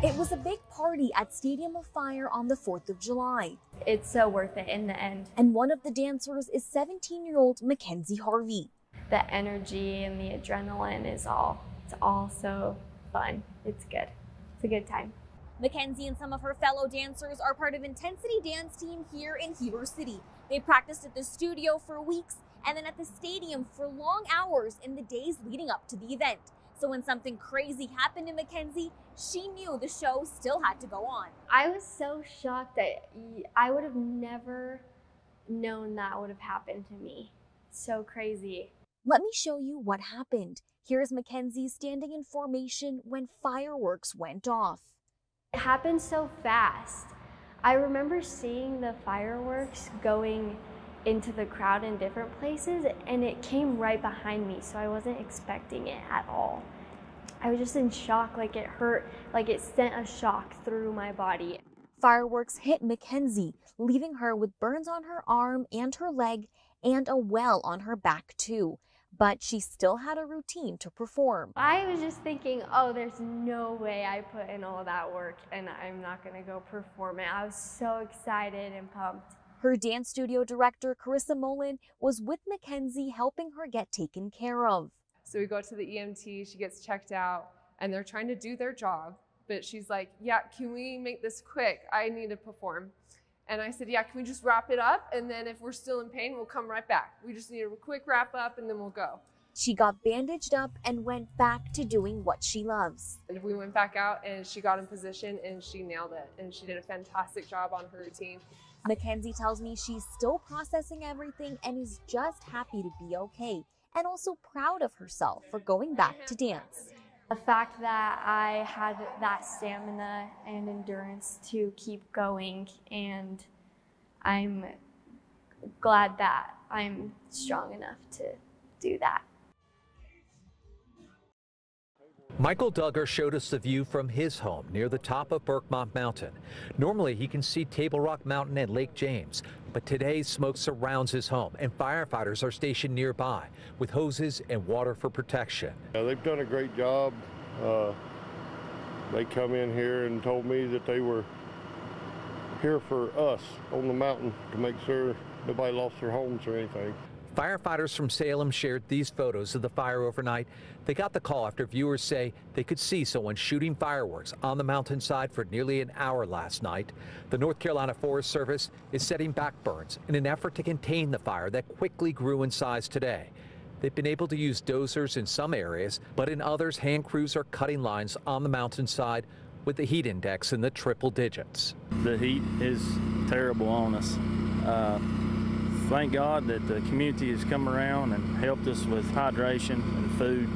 It was a big party at Stadium of Fire on the 4th of July. It's so worth it in the end. And one of the dancers is 17-year-old Mackenzie Harvey. The energy and the adrenaline it's all so fun. It's good. It's a good time. Mackenzie and some of her fellow dancers are part of Intensity Dance Team here in Heber City. They practiced at the studio for weeks and then at the stadium for long hours in the days leading up to the event. So when something crazy happened to Mackenzie, she knew the show still had to go on. I was so shocked that I would have never known that would have happened to me. So crazy. Let me show you what happened. Here's Mackenzie standing in formation when fireworks went off. It happened so fast. I remember seeing the fireworks going into the crowd in different places, and it came right behind me, so I wasn't expecting it at all. I was just in shock, like it hurt, like it sent a shock through my body. Fireworks hit Mackenzie, leaving her with burns on her arm and her leg and a well on her back too. But she still had a routine to perform. I was just thinking, oh, there's no way I put in all that work and I'm not gonna go perform it. I was so excited and pumped. Her dance studio director, Carissa Mullen, was with Mackenzie helping her get taken care of. So we go to the EMT, she gets checked out, and they're trying to do their job. But she's like, yeah, can we make this quick? I need to perform. And I said, yeah, can we just wrap it up? And then if we're still in pain, we'll come right back. We just need a quick wrap up and then we'll go. She got bandaged up and went back to doing what she loves. And we went back out and she got in position and she nailed it. And she did a fantastic job on her routine. Mackenzie tells me she's still processing everything and is just happy to be okay, and also proud of herself for going back to dance. The fact that I had that stamina and endurance to keep going, and I'm glad that I'm strong enough to do that. Michael Duggar showed us the view from his home near the top of Berkmont Mountain. Normally he can see Table Rock Mountain and Lake James, but today smoke surrounds his home and firefighters are stationed nearby with hoses and water for protection. They've done a great job. They come in here and told me that they were here for us on the mountain to make sure nobody lost their homes or anything. Firefighters from Salem shared these photos of the fire overnight. They got the call after viewers say they could see someone shooting fireworks on the mountainside for nearly an hour last night. The North Carolina Forest Service is setting back burns in an effort to contain the fire that quickly grew in size today. They've been able to use dozers in some areas, but in others, hand crews are cutting lines on the mountainside with the heat index in the triple digits. The heat is terrible on us. Thank God that the community has come around and helped us with hydration and food.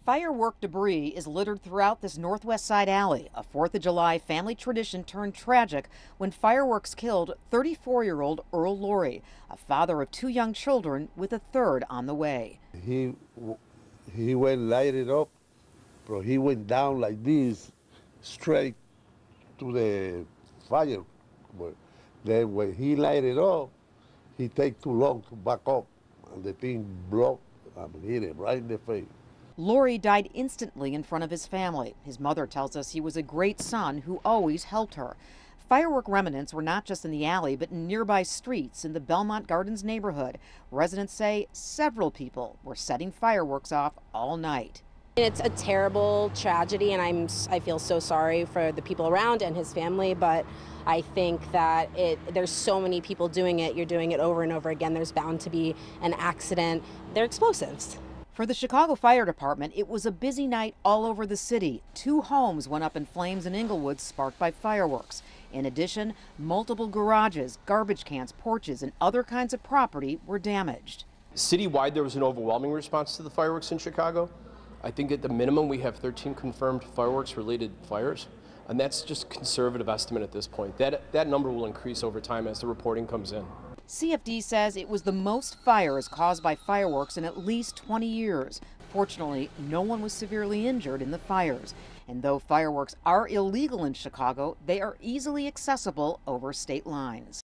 Firework debris is littered throughout this Northwest Side alley, a 4th of July family tradition turned tragic when fireworks killed 34-year-old Earl Laurie, a father of 2 young children with a third on the way. He went light it up, but he went down like this, straight to the fire. But then when he light it up, he take too long to back up, and the thing broke and hit him right in the face. Laurie died instantly in front of his family. His mother tells us he was a great son who always helped her. Firework remnants were not just in the alley, but in nearby streets in the Belmont Gardens neighborhood. Residents say several people were setting fireworks off all night. It's a terrible tragedy, and I feel so sorry for the people around and his family, but I think that there's so many people doing it. You're doing it over and over again. There's bound to be an accident. They're explosives. For the Chicago Fire Department, it was a busy night all over the city. 2 homes went up in flames in Inglewood, sparked by fireworks. In addition, multiple garages, garbage cans, porches, and other kinds of property were damaged. Citywide, there was an overwhelming response to the fireworks in Chicago. I think at the minimum we have 13 confirmed fireworks-related fires, and that's just a conservative estimate at this point. That number will increase over time as the reporting comes in. CFD says it was the most fires caused by fireworks in at least 20 years. Fortunately, no one was severely injured in the fires. And though fireworks are illegal in Chicago, they are easily accessible over state lines.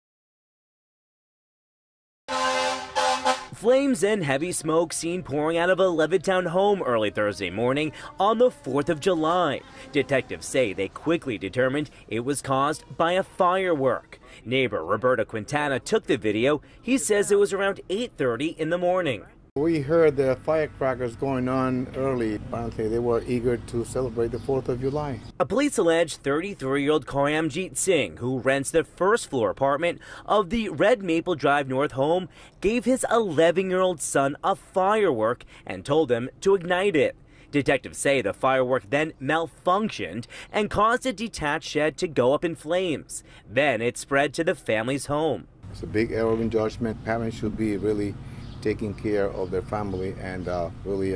Flames and heavy smoke seen pouring out of a Levittown home early Thursday morning on the 4th of July. Detectives say they quickly determined it was caused by a firework. Neighbor Roberta Quintana took the video. He says it was around 8:30 in the morning. We heard the firecrackers going on early. Apparently, they were eager to celebrate the 4th of July. A police allege 33-year-old Karamjit Singh, who rents the first-floor apartment of the Red Maple Drive North home, gave his 11-year-old son a firework and told him to ignite it. Detectives say the firework then malfunctioned and caused a detached shed to go up in flames. Then it spread to the family's home. It's a big error in judgment. Parents should be really taking care of their family and really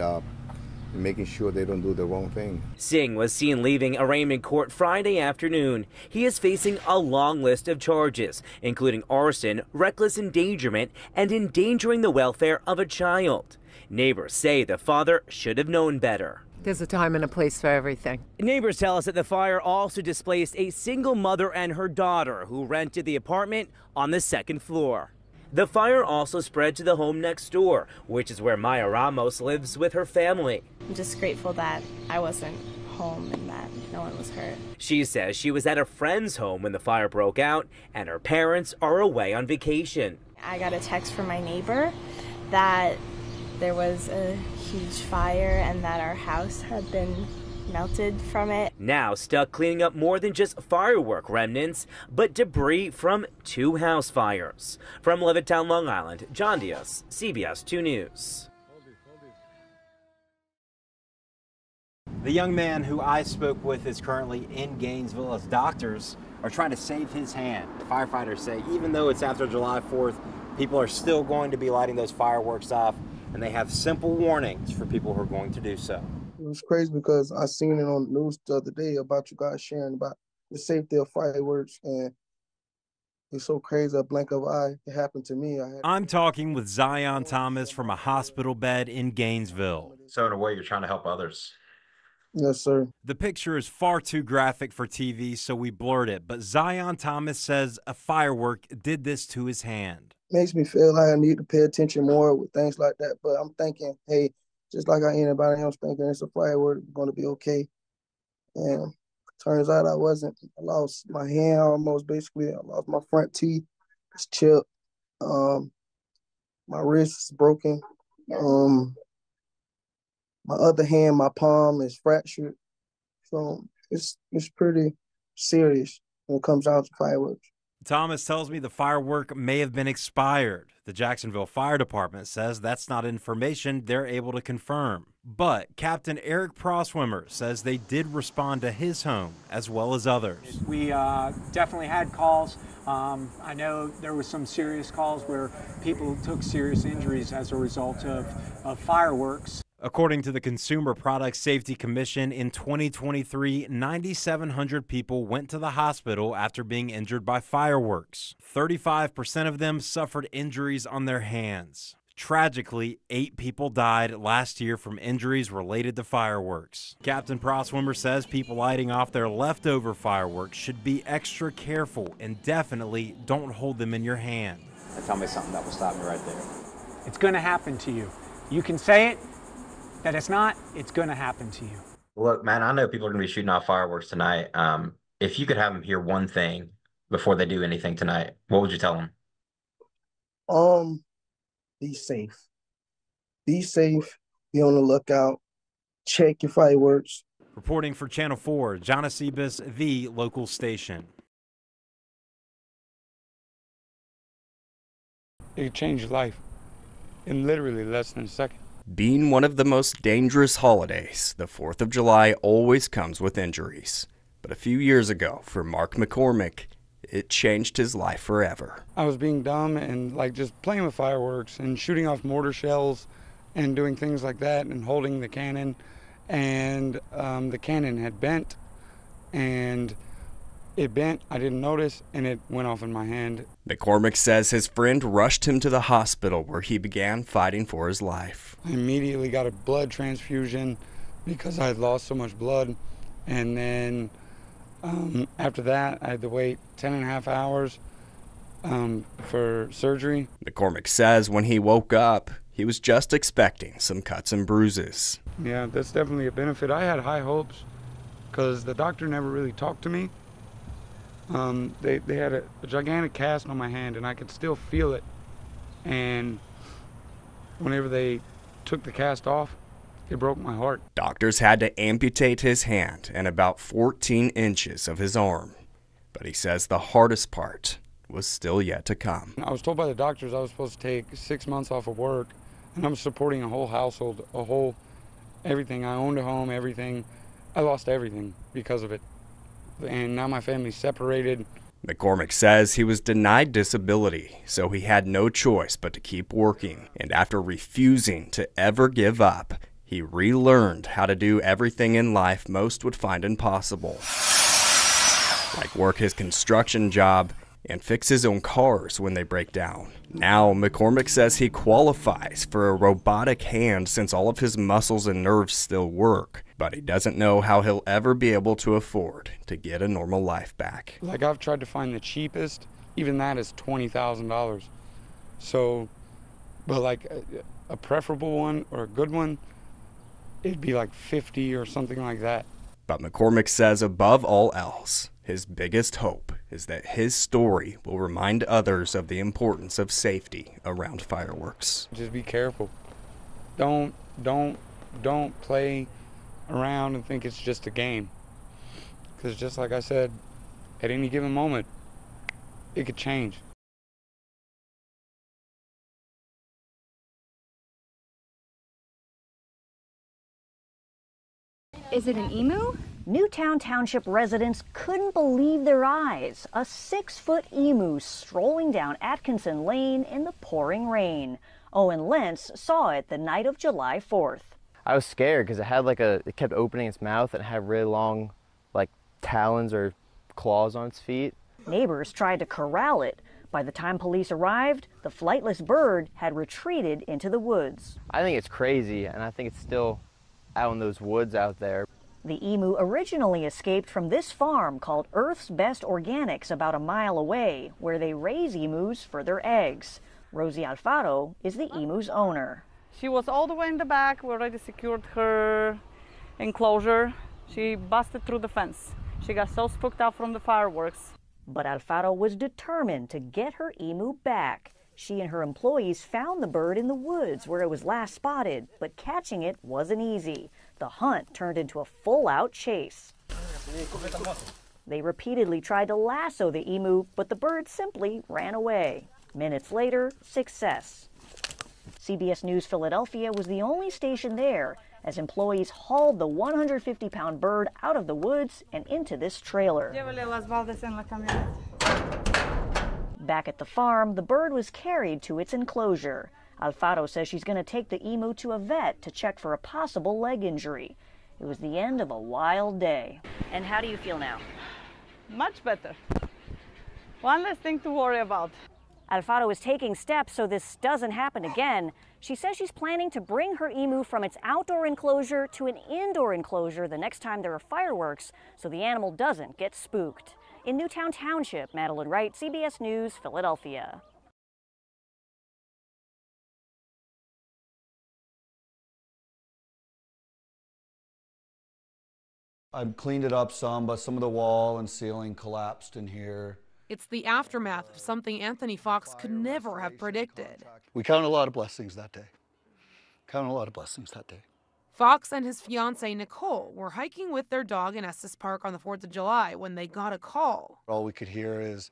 making sure they don't do the wrong thing. Singh was seen leaving arraignment court Friday afternoon. He is facing a long list of charges, including arson, reckless endangerment, and endangering the welfare of a child. Neighbors say the father should have known better. There's a time and a place for everything. Neighbors tell us that the fire also displaced a single mother and her daughter who rented the apartment on the 2nd floor. The fire also spread to the home next door, which is where Maya Ramos lives with her family. I'm just grateful that I wasn't home and that no one was hurt. She says she was at a friend's home when the fire broke out and her parents are away on vacation. I got a text from my neighbor that there was a huge fire and that our house had been melted from it. Now stuck cleaning up more than just firework remnants, but debris from 2 house fires. From Levittown, Long Island, John Diaz, CBS 2 News. The young man who I spoke with is currently in Gainesville as doctors are trying to save his hand. Firefighters say even though it's after July 4th, people are still going to be lighting those fireworks off, and they have simple warnings for people who are going to do so. It was crazy because I seen it on the news the other day about you guys sharing about the safety of fireworks, and it's so crazy, a blink of an eye, it happened to me. I'm talking with Zion Thomas from a hospital bed in Gainesville. So in a way, you're trying to help others. Yes, sir. The picture is far too graphic for TV, so we blurred it, but Zion Thomas says a firework did this to his hand. Makes me feel like I need to pay attention more with things like that, but I'm thinking, hey, just like anybody else thinking it's a firework, it's going to be okay. And turns out I wasn't. I lost my hand almost, basically. I lost my front teeth. It's chipped. My wrist is broken. My other hand, my palm is fractured. So it's pretty serious when it comes down to fireworks. Thomas tells me the firework may have been expired. The Jacksonville Fire Department says that's not information they're able to confirm. But Captain Eric Proswimmer says they did respond to his home as well as others. We definitely had calls. I know there was some serious calls where people took serious injuries as a result of fireworks. According to the Consumer Product Safety Commission, in 2023, 9,700 people went to the hospital after being injured by fireworks. 35% of them suffered injuries on their hands. Tragically, 8 people died last year from injuries related to fireworks. Captain Proswimmer says people lighting off their leftover fireworks should be extra careful and definitely don't hold them in your hand. Tell me something that will stop me right there. It's going to happen to you. You can say it, that it's not, it's going to happen to you. Look, man, I know people are going to be shooting off fireworks tonight. If you could have them hear one thing before they do anything tonight, what would you tell them? Be safe. Be safe. Be on the lookout. check your fireworks. Reporting for Channel 4, John Acebus, the local station. It changed life in literally less than a second. Being one of the most dangerous holidays, the 4th of July always comes with injuries. But a few years ago, for Mark McCormick, it changed his life forever. I was being dumb and like just playing with fireworks and shooting off mortar shells and doing things like that and holding the cannon. And the cannon had bent, and it bent, I didn't notice, and it went off in my hand. McCormick says his friend rushed him to the hospital where he began fighting for his life. I immediately got a blood transfusion because I had lost so much blood. And then after that, I had to wait 10.5 hours for surgery. McCormick says when he woke up, he was just expecting some cuts and bruises. Yeah, that's definitely a benefit. I had high hopes because the doctor never really talked to me. They had a gigantic cast on my hand, and I could still feel it. And whenever they took the cast off, it broke my heart. Doctors had to amputate his hand and about 14 inches of his arm. But he says the hardest part was still yet to come. I was told by the doctors I was supposed to take 6 months off of work, and I'm supporting a whole household, everything. I owned a home, everything. I lost everything because of it. And now my family's separated. McCormick says he was denied disability, so he had no choice but to keep working. And after refusing to ever give up, he relearned how to do everything in life most would find impossible. Like work his construction job and fix his own cars when they break down. Now, McCormick says he qualifies for a robotic hand since all of his muscles and nerves still work, but he doesn't know how he'll ever be able to afford to get a normal life back. Like, I've tried to find the cheapest, even that is $20,000. So, but like a preferable one or a good one, it'd be like 50 or something like that. But McCormick says above all else, his biggest hope is that his story will remind others of the importance of safety around fireworks. Just be careful. Don't play around and think it's just a game. Because just like I said, at any given moment, it could change. Is it an emu? Newtown Township residents couldn't believe their eyes. A 6-foot emu strolling down Atkinson Lane in the pouring rain. Owen Lentz saw it the night of July 4th. I was scared because it kept opening its mouth and it had really long, like, talons or claws on its feet. Neighbors tried to corral it. By the time police arrived, the flightless bird had retreated into the woods. I think it's crazy, and I think it's still out in those woods out there. The emu originally escaped from this farm called Earth's Best Organics about a mile away, where they raise emus for their eggs. Rosie Alfaro is the emu's owner. She was all the way in the back. We already secured her enclosure. She busted through the fence. She got so spooked out from the fireworks. But Alfaro was determined to get her emu back. She and her employees found the bird in the woods where it was last spotted, but catching it wasn't easy. The hunt turned into a full-out chase. They repeatedly tried to lasso the emu, but the bird simply ran away. Minutes later, success. CBS News Philadelphia was the only station there as employees hauled the 150-pound bird out of the woods and into this trailer. Back at the farm, the bird was carried to its enclosure. Alfaro says she's going to take the emu to a vet to check for a possible leg injury. It was the end of a wild day. And how do you feel now? Much better. One less thing to worry about. Alfaro is taking steps so this doesn't happen again. She says she's planning to bring her emu from its outdoor enclosure to an indoor enclosure the next time there are fireworks so the animal doesn't get spooked. In Newtown Township, Madeline Wright, CBS News, Philadelphia. I've cleaned it up some, but some of the wall and ceiling collapsed in here. It's the aftermath of something Anthony Fox could never have predicted. We counted a lot of blessings that day. Counted a lot of blessings that day. Fox and his fiancée Nicole were hiking with their dog in Estes Park on the 4th of July when they got a call. All we could hear is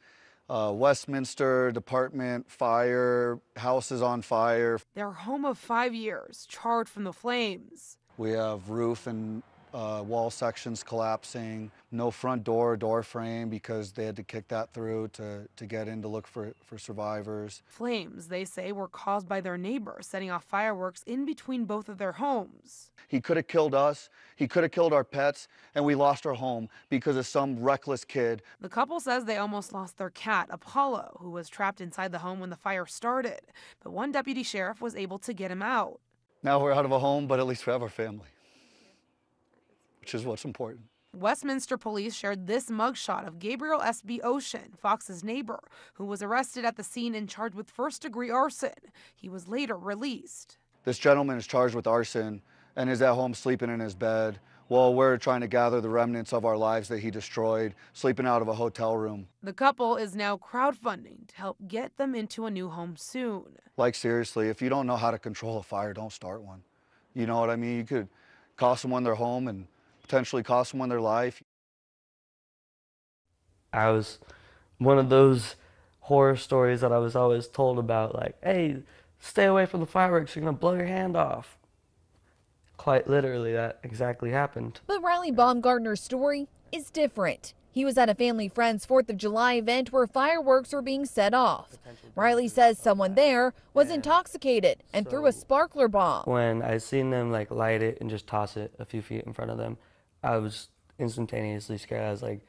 Westminster Department, fire, house is on fire. Their home of 5 years, charred from the flames. We have roof and wall sections collapsing, no front door frame because they had to kick that through to get in to look for survivors. Flames, they say, were caused by their neighbor setting off fireworks in between both of their homes. He could have killed us, he could have killed our pets, and we lost our home because of some reckless kid. The couple says they almost lost their cat, Apollo, who was trapped inside the home when the fire started. But one deputy sheriff was able to get him out. Now we're out of a home, but at least we have our family, which is what's important. Westminster police shared this mugshot of Gabriel S.B. Ocean, Fox's neighbor, who was arrested at the scene and charged with first-degree arson. He was later released. This gentleman is charged with arson and is at home sleeping in his bed while we're trying to gather the remnants of our lives that he destroyed, sleeping out of a hotel room. The couple is now crowdfunding to help get them into a new home soon. Like, seriously, if you don't know how to control a fire, don't start one. You know what I mean? You could cost someone their home and potentially cost someone their life. I was one of those horror stories that I was always told about, like, hey, stay away from the fireworks, you're gonna blow your hand off. Quite literally, that exactly happened. But Riley Baumgartner's story is different. He was at a family friend's 4th of July event where fireworks were being set off. Riley says someone there was intoxicated and threw a sparkler bomb. When I seen them like light it and just toss it a few feet in front of them, I was instantaneously scared. I was like,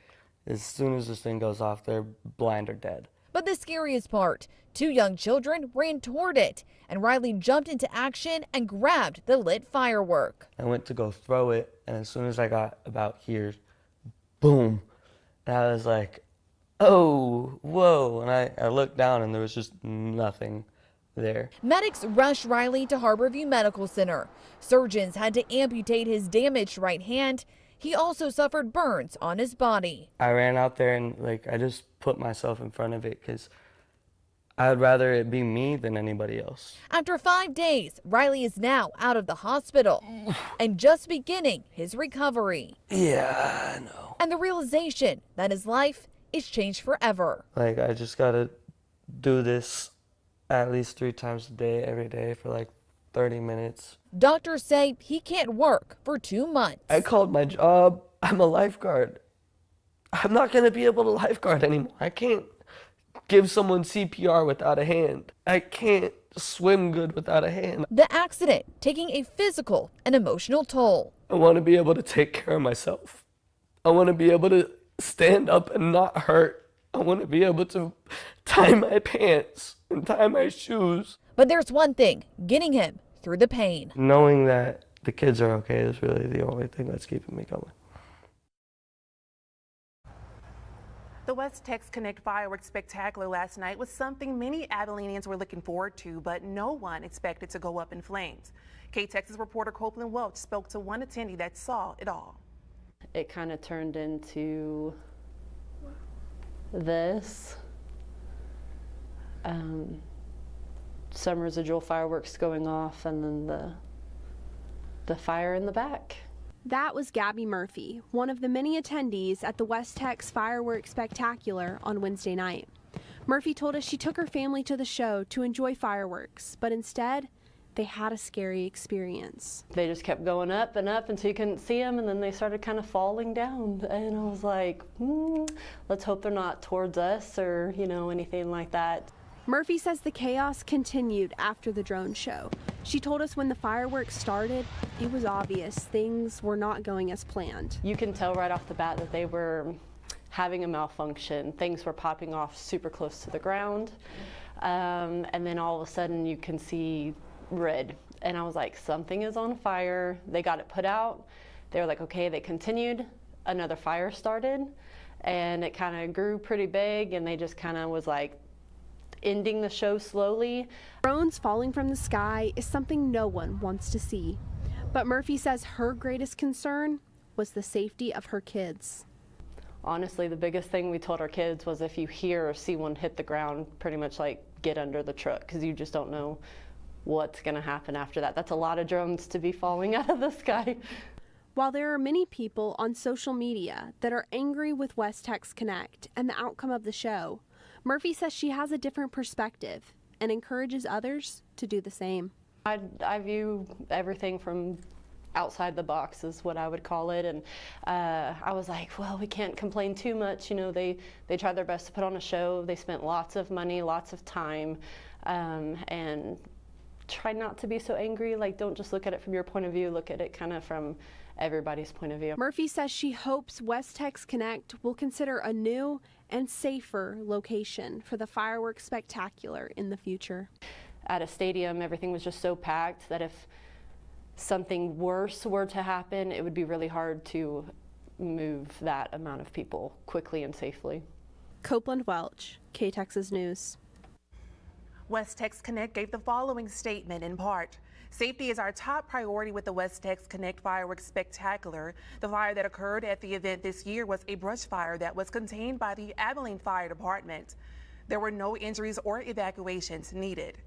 as soon as this thing goes off, they're blind or dead. But the scariest part, 2 young children ran toward it, and Riley jumped into action and grabbed the lit firework. I went to go throw it, and as soon as I got about here, boom. And I was like, oh, whoa. And I looked down, and there was just nothing there. Medics rushed Riley to Harborview Medical Center. Surgeons had to amputate his damaged right hand. He also suffered burns on his body. I ran out there and I just put myself in front of it because I'd rather it be me than anybody else. After 5 days, Riley is now out of the hospital and just beginning his recovery. Yeah, I know. And the realization that his life is changed forever. I just gotta do this at least 3 times a day, every day for 30 minutes. Doctors say he can't work for 2 months. I called my job. I'm a lifeguard. I'm not going to be able to lifeguard anymore. I can't give someone CPR without a hand. I can't swim good without a hand. The accident taking a physical and emotional toll. I want to be able to take care of myself. I want to be able to stand up and not hurt. I want to be able to tie my pants and tie my shoes. But there's one thing getting him through the pain. Knowing that the kids are okay is really the only thing that's keeping me going. The West Tex Connect Fireworks Spectacular last night was something many Abilenians were looking forward to, but no one expected to go up in flames. KTX's reporter Copeland Welch spoke to one attendee that saw it all. It kind of turned into this. Some residual fireworks going off, and then the fire in the back. That was Gabby Murphy, one of the many attendees at the West Tex Fireworks Spectacular on Wednesday night. Murphy told us she took her family to the show to enjoy fireworks, but instead, they had a scary experience. They just kept going up and up until you couldn't see them, and then they started kind of falling down. And I was like, let's hope they're not towards us or, anything like that. Murphy says the chaos continued after the drone show. She told us when the fireworks started, it was obvious things were not going as planned. You can tell right off the bat that they were having a malfunction. Things were popping off super close to the ground. And then all of a sudden you can see red. And I was like, something is on fire. They got it put out. They were like, okay, they continued. Another fire started. And it kind of grew pretty big, and they just kind of was like, ending the show slowly. Drones falling from the sky is something no one wants to see. But Murphy says her greatest concern was the safety of her kids. Honestly, the biggest thing we told our kids was if you hear or see one hit the ground, pretty much get under the truck, because you just don't know what's going to happen after that. That's a lot of drones to be falling out of the sky. While there are many people on social media that are angry with West Tex Connect and the outcome of the show, Murphy says she has a different perspective and encourages others to do the same. I view everything from outside the box is what I would call it, and I was like, well, we can't complain too much. You know, they tried their best to put on a show. They spent lots of money, lots of time, and try not to be so angry. Like, don't just look at it from your point of view, look at it kind of from everybody's point of view. Murphy says she hopes West Tex Connect will consider a new and safer location for the fireworks spectacular in the future. At a stadium, everything was just so packed that if something worse were to happen, it would be really hard to move that amount of people quickly and safely. Copeland Welch, KTexas News. West Tex Connect gave the following statement in part. Safety is our top priority with the West Tex Connect Fireworks Spectacular. The fire that occurred at the event this year was a brush fire that was contained by the Abilene Fire Department. There were no injuries or evacuations needed.